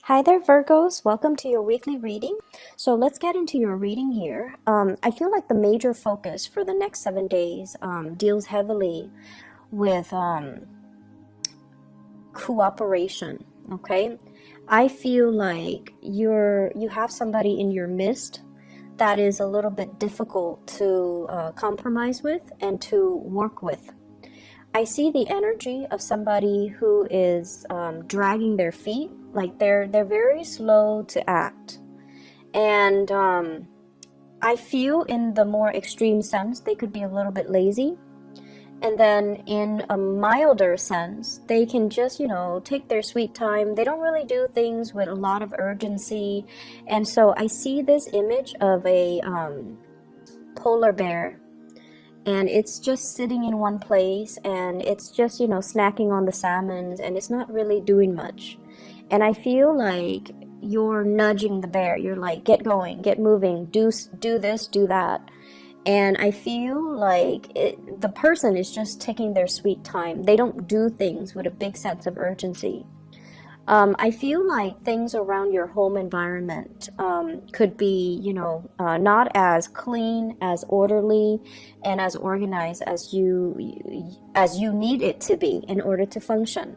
Hi there, Virgos. Welcome to your weekly reading. So let's get into your reading here. I feel like the major focus for the next 7 days deals heavily with cooperation. Okay, I feel like you have somebody in your midst that is a little bit difficult to compromise with and to work with. I see the energy of somebody who is dragging their feet, like they're very slow to act, and I feel in the more extreme sense they could be a little bit lazy, and then in a milder sense they can just take their sweet time. They don't really do things with a lot of urgency, and so I see this image of a polar bear, and it's just sitting in one place, and it's just snacking on the salmons, and it's not really doing much. And I feel like you're nudging the bear. You're like, get going, get moving, do this, do that. And I feel like the person is just taking their sweet time. They don't do things with a big sense of urgency. I feel like things around your home environment could be, not as clean, as orderly, and as organized as you need it to be in order to function.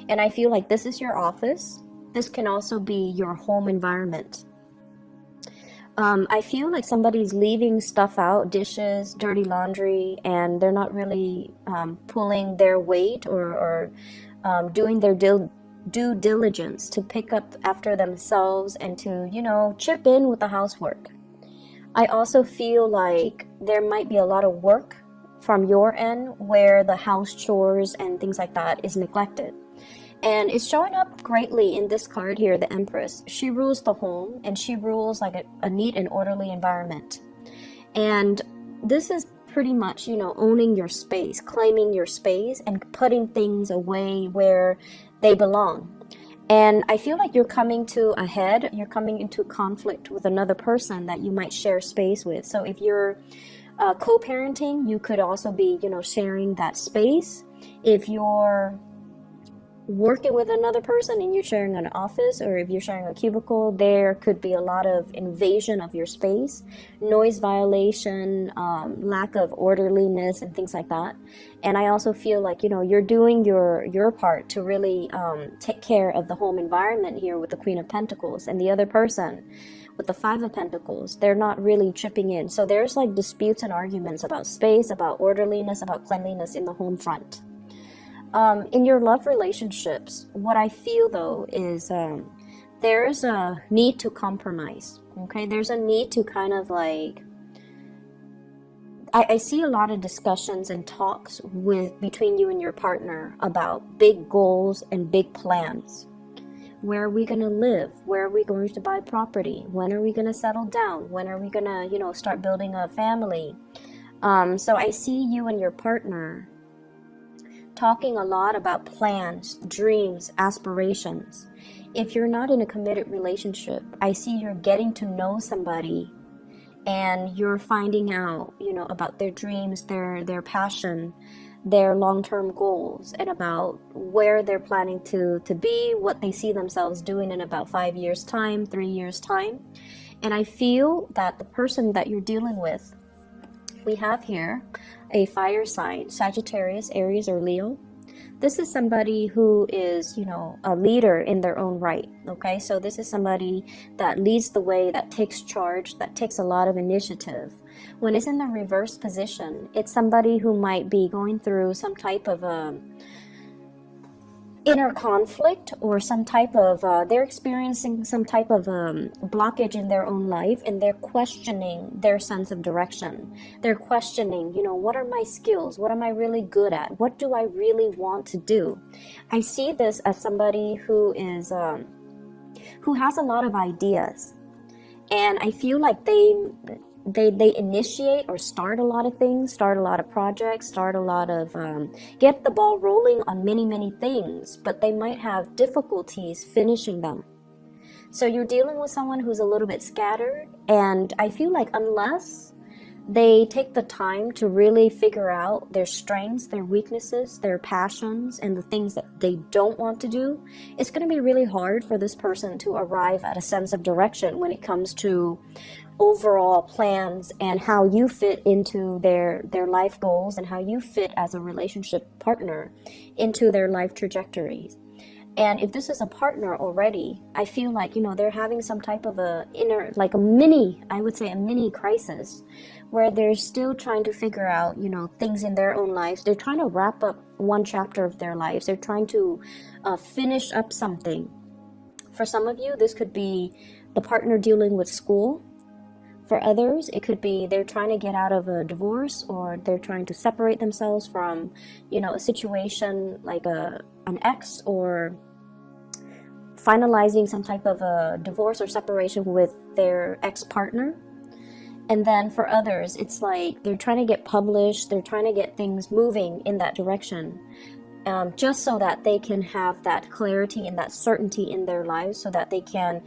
And I feel like this is your office. This can also be your home environment. I feel like somebody's leaving stuff out, dishes, dirty laundry, and they're not really pulling their weight or doing their due diligence to pick up after themselves and to, chip in with the housework. I also feel like there might be a lot of work from your end where the house chores and things like that is neglected. And it's showing up greatly in this card here, the Empress. She rules the home, and she rules like a neat and orderly environment. And this is pretty much, owning your space, claiming your space, and putting things away where they belong. And I feel like you're coming to a head, you're coming into conflict with another person that you might share space with. So if you're co-parenting, you could also be, sharing that space. If you're working with another person and you're sharing an office, or if you're sharing a cubicle, there could be a lot of invasion of your space, noise violation, lack of orderliness, and things like that. And I also feel like you're doing your part to really take care of the home environment here with the Queen of Pentacles, and the other person with the Five of Pentacles, they're not really chipping in. So there's like disputes and arguments about space, about orderliness, about cleanliness in the home front. In your love relationships, what I feel though is there's a need to compromise. Okay, there's a need to kind of like, I see a lot of discussions and talks between you and your partner about big goals and big plans. Where are we going to live? Where are we going to buy property? When are we going to settle down? When are we going to start building a family? So I see you and your partner talking a lot about plans, dreams, aspirations. If you're not in a committed relationship, I see you're getting to know somebody, and you're finding out, about their dreams, their passion, their long-term goals, and about where they're planning to be, what they see themselves doing in about 5 years time, 3 years time. And I feel that the person that you're dealing with, we have here a fire sign, Sagittarius, Aries, or Leo. This is somebody who is, a leader in their own right, okay? So this is somebody that leads the way, that takes charge, that takes a lot of initiative. When it's in the reverse position, it's somebody who might be going through some type of inner conflict, or some type of they're experiencing some type of blockage in their own life, and they're questioning their sense of direction. They're questioning, what are my skills? What am I really good at? What do I really want to do? I see this as somebody who is who has a lot of ideas, and I feel like they initiate or start a lot of things, start a lot of projects, start a lot of get the ball rolling on many things, but they might have difficulties finishing them. So you're dealing with someone who's a little bit scattered, and I feel like unless They take the time to really figure out their strengths, their weaknesses, their passions, and the things that they don't want to do. It's going to be really hard for this person to arrive at a sense of direction when it comes to overall plans and how you fit into their life goals and how you fit as a relationship partner into their life trajectories. And if this is a partner already, I feel like, they're having some type of like a mini crisis where they're still trying to figure out, things in their own lives. They're trying to wrap up one chapter of their lives. They're trying to finish up something. For some of you, this could be the partner dealing with school. For others, it could be they're trying to get out of a divorce, or they're trying to separate themselves from, a situation like an ex, or finalizing some type of a divorce or separation with their ex-partner. And then for others, it's like they're trying to get published, they're trying to get things moving in that direction, just so that they can have that clarity and that certainty in their lives so that they can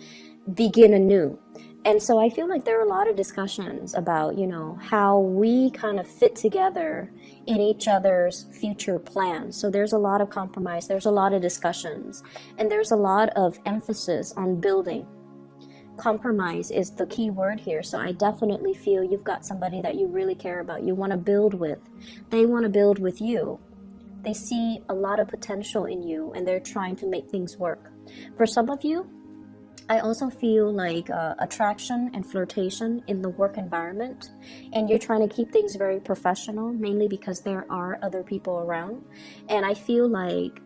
begin anew. And so I feel like there are a lot of discussions about, how we kind of fit together in each other's future plans. So there's a lot of compromise, there's a lot of discussions, and there's a lot of emphasis on building. Compromise is the key word here. So I definitely feel you've got somebody that you really care about, you want to build with. They want to build with you. They see a lot of potential in you, and they're trying to make things work. For some of you, I also feel like attraction and flirtation in the work environment, and you're trying to keep things very professional, mainly because there are other people around. And I feel like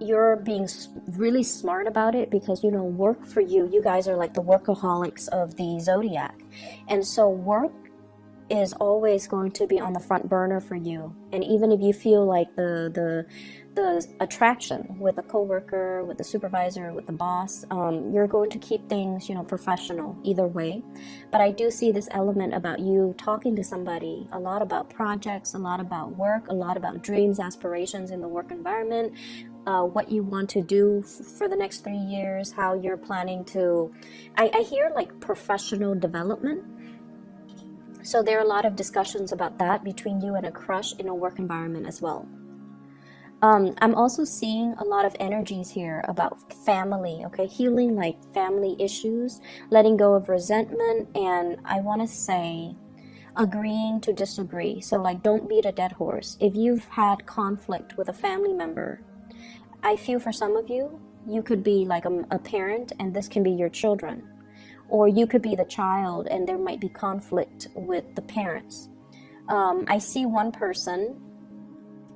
you're being really smart about it because, work for you, you guys are like the workaholics of the zodiac. And so work is always going to be on the front burner for you. And even if you feel like the attraction with a coworker, with the supervisor, with the boss, you're going to keep things, professional either way. But I do see this element about you talking to somebody a lot about projects, a lot about work, a lot about dreams, aspirations in the work environment, what you want to do for the next 3 years, how you're planning to, I hear like professional development. So there are a lot of discussions about that between you and a crush in a work environment as well. I'm also seeing a lot of energies here about family, okay? Healing like family issues, letting go of resentment, and I want to say agreeing to disagree. So like, don't beat a dead horse. If you've had conflict with a family member, I feel for some of you, you could be like a parent, and this can be your children. Or you could be the child, and there might be conflict with the parents. I see one person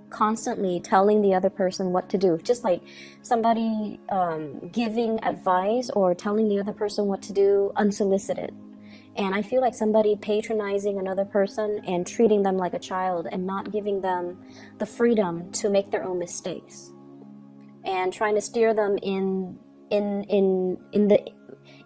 constantly telling the other person what to do, just like somebody giving advice or telling the other person what to do unsolicited. And I feel like somebody patronizing another person and treating them like a child and not giving them the freedom to make their own mistakes, and trying to steer them in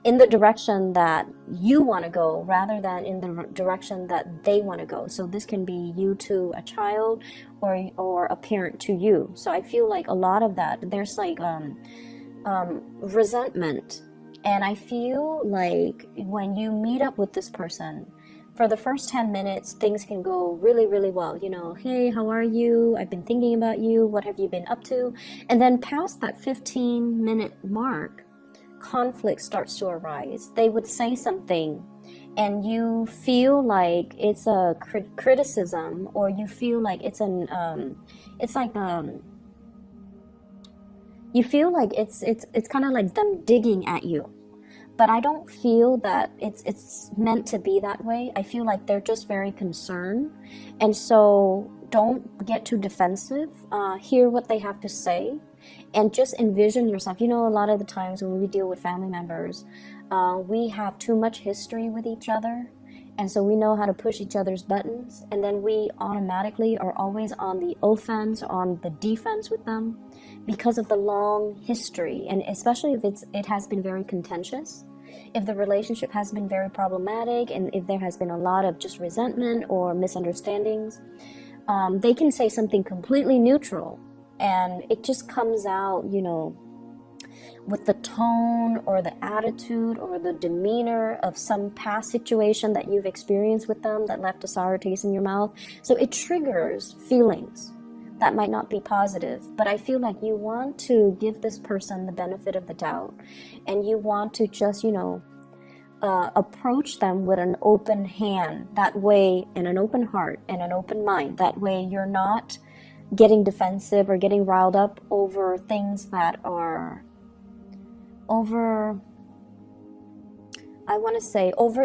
the direction that you want to go rather than in the direction that they want to go. So this can be you to a child or a parent to you. So I feel like a lot of that, there's like resentment. And I feel like when you meet up with this person, for the first 10 minutes, things can go really, really well. Hey, how are you? I've been thinking about you. What have you been up to? And then past that 15-minute mark, conflict starts to arise. They would say something and you feel like it's a criticism, or you feel like it's you feel like it's kind of like them digging at you. But I don't feel that it's meant to be that way. I feel like they're just very concerned. And so don't get too defensive. Hear what they have to say. And just envision yourself. A lot of the times when we deal with family members, we have too much history with each other. And so we know how to push each other's buttons. And then we automatically are always on the offense, on the defense with them because of the long history. And especially if it has been very contentious, if the relationship has been very problematic, and if there has been a lot of just resentment or misunderstandings, they can say something completely neutral. And it just comes out, with the tone or the attitude or the demeanor of some past situation that you've experienced with them that left a sour taste in your mouth. So it triggers feelings that might not be positive, but I feel like you want to give this person the benefit of the doubt, and you want to just, approach them with an open hand, that way, and an open heart and an open mind. That way you're not getting defensive or getting riled up over things that are over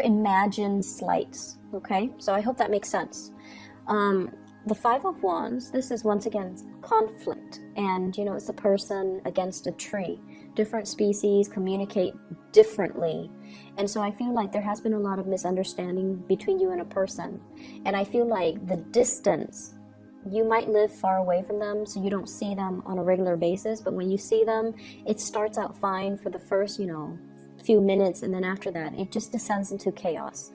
imagined slights. Okay, so I hope that makes sense. The Five of Wands, this is once again conflict, and it's a person against a tree. Different species communicate differently, and so I feel like there has been a lot of misunderstanding between you and a person, and I feel like the distance, you might live far away from them, so you don't see them on a regular basis, but when you see them, it starts out fine for the first few minutes, and then after that it just descends into chaos.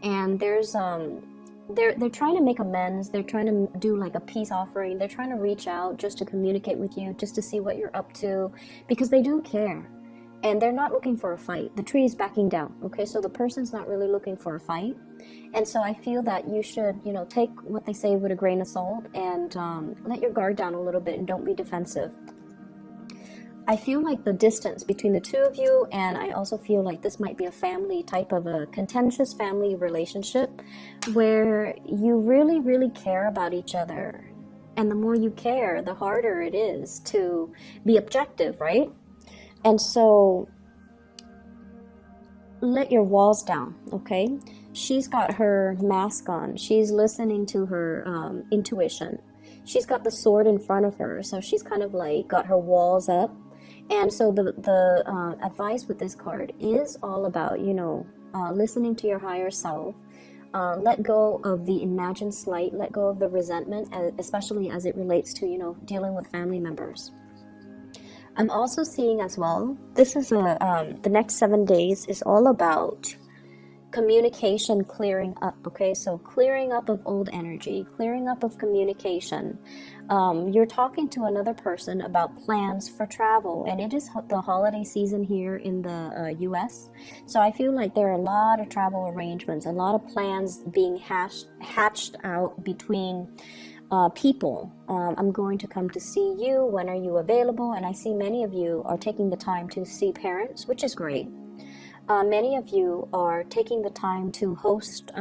And there's they're trying to make amends. They're trying to do like a peace offering. They're trying to reach out just to communicate with you, just to see what you're up to, because they do care, and they're not looking for a fight. The tree is backing down. Okay, so the person's not really looking for a fight, and so I feel that you should take what they say with a grain of salt, and let your guard down a little bit and don't be defensive. I feel like the distance between the two of you, and I also feel like this might be a family type of a contentious family relationship where you really, really care about each other. And the more you care, the harder it is to be objective, right? And so let your walls down, okay? She's got her mask on. She's listening to her intuition. She's got the sword in front of her, so she's kind of like got her walls up. And so the advice with this card is all about, listening to your higher self. Let go of the imagined slight, let go of the resentment, especially as it relates to, dealing with family members. I'm also seeing as well, this is the next 7 days is all about communication clearing up, okay? So clearing up of old energy, clearing up of communication. You're talking to another person about plans for travel, and it is the holiday season here in the US. So I feel like there are a lot of travel arrangements, a lot of plans being hatched out between people. I'm going to come to see you. When are you available? And I see many of you are taking the time to see parents, which is great. Many of you are taking the time to host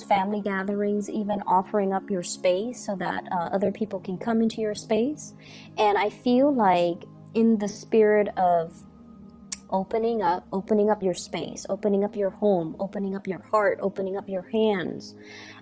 family gatherings, even offering up your space so that other people can come into your space. And I feel like in the spirit of opening up your space, opening up your home, opening up your heart, opening up your hands,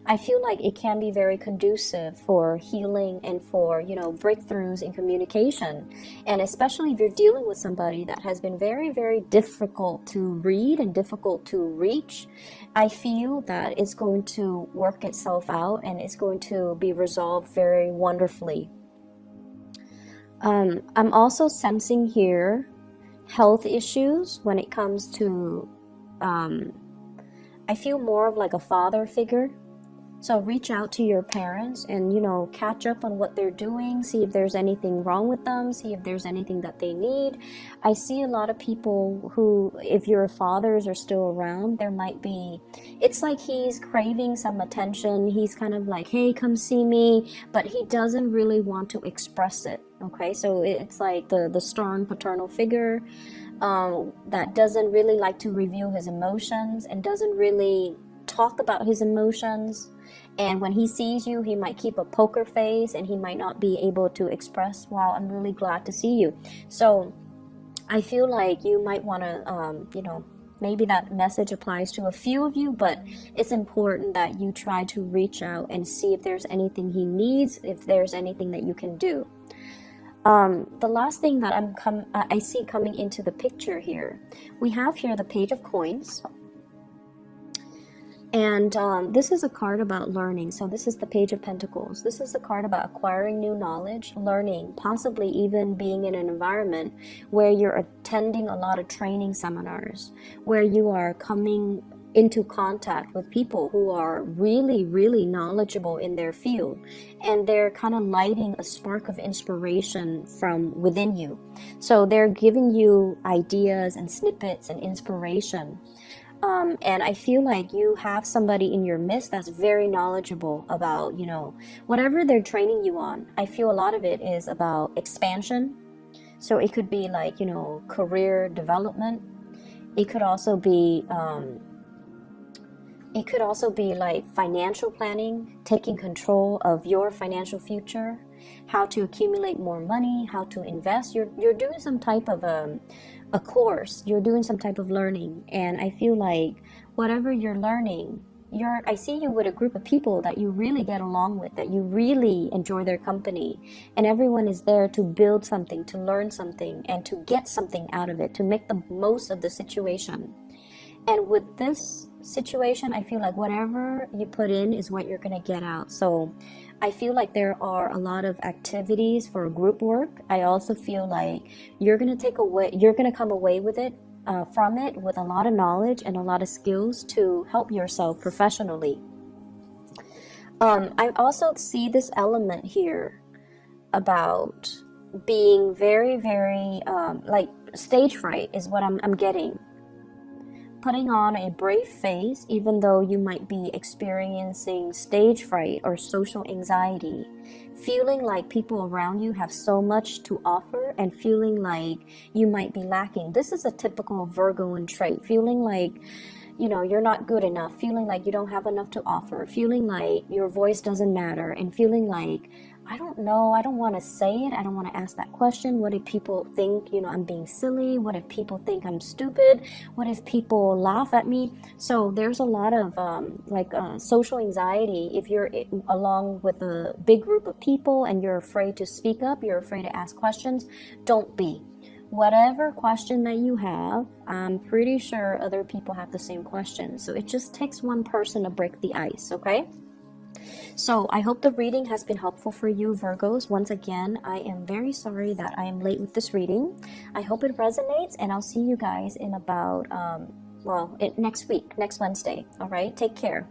I feel like it can be very conducive for healing and for, breakthroughs in communication. And especially if you're dealing with somebody that has been very, very difficult to read and difficult to reach, I feel that it's going to work itself out and it's going to be resolved very wonderfully. I'm also sensing here health issues when it comes to, I feel more of like a father figure. So reach out to your parents and, catch up on what they're doing, see if there's anything wrong with them, see if there's anything that they need. I see a lot of people who, if your fathers are still around, there might be, it's like he's craving some attention. He's kind of like, hey, come see me, but he doesn't really want to express it. Okay, so it's like the strong paternal figure that doesn't really like to reveal his emotions and doesn't really talk about his emotions. And when he sees you, he might keep a poker face and he might not be able to express, wow, I'm really glad to see you. So I feel like you might want to, maybe that message applies to a few of you, but it's important that you try to reach out and see if there's anything he needs, if there's anything that you can do. The last thing that I see coming into the picture here, we have here the Page of Coins. And this is a card about learning. So this is the Page of Pentacles. This is a card about acquiring new knowledge, learning, possibly even being in an environment where you're attending a lot of training seminars, where you are coming into contact with people who are really, really knowledgeable in their field, and they're kind of lighting a spark of inspiration from within you. So they're giving you ideas and snippets and inspiration. And I feel like you have somebody in your midst that's very knowledgeable about, you know, whatever they're training you on. I feel a lot of it is about expansion. So it could be like, you know, career development. It could also be like financial planning, taking control of your financial future, how to accumulate more money, how to invest. You're doing some type of a course. You're doing some type of learning, and I feel like whatever you're learning, I see you with a group of people that you really get along with, that you really enjoy their company, and everyone is there to build something, to learn something, and to get something out of it, to make the most of the situation. And with this situation, I feel like whatever you put in is what you're going to get out. So I feel like there are a lot of activities for group work. I also feel like you're going to come away with it, from it, with a lot of knowledge and a lot of skills to help yourself professionally. I also see this element here about being very, very, like stage fright is what I'm getting. Putting on a brave face, even though you might be experiencing stage fright or social anxiety, feeling like people around you have so much to offer and feeling like you might be lacking. This is a typical Virgoan trait, feeling like, you know, you're not good enough, feeling like you don't have enough to offer, feeling like your voice doesn't matter, and feeling like, I don't know, I don't want to say it, I don't want to ask that question. What if people think, you know, I'm being silly? What if people think I'm stupid? What if people laugh at me? So there's a lot of social anxiety. If you're along with a big group of people and you're afraid to speak up, you're afraid to ask questions, don't be. Whatever question that you have, I'm pretty sure other people have the same question. So it just takes one person to break the ice, okay? So I hope the reading has been helpful for you, Virgos. Once again, I am very sorry that I am late with this reading. I hope it resonates, and I'll see you guys in about, next week, next Wednesday. All right, take care.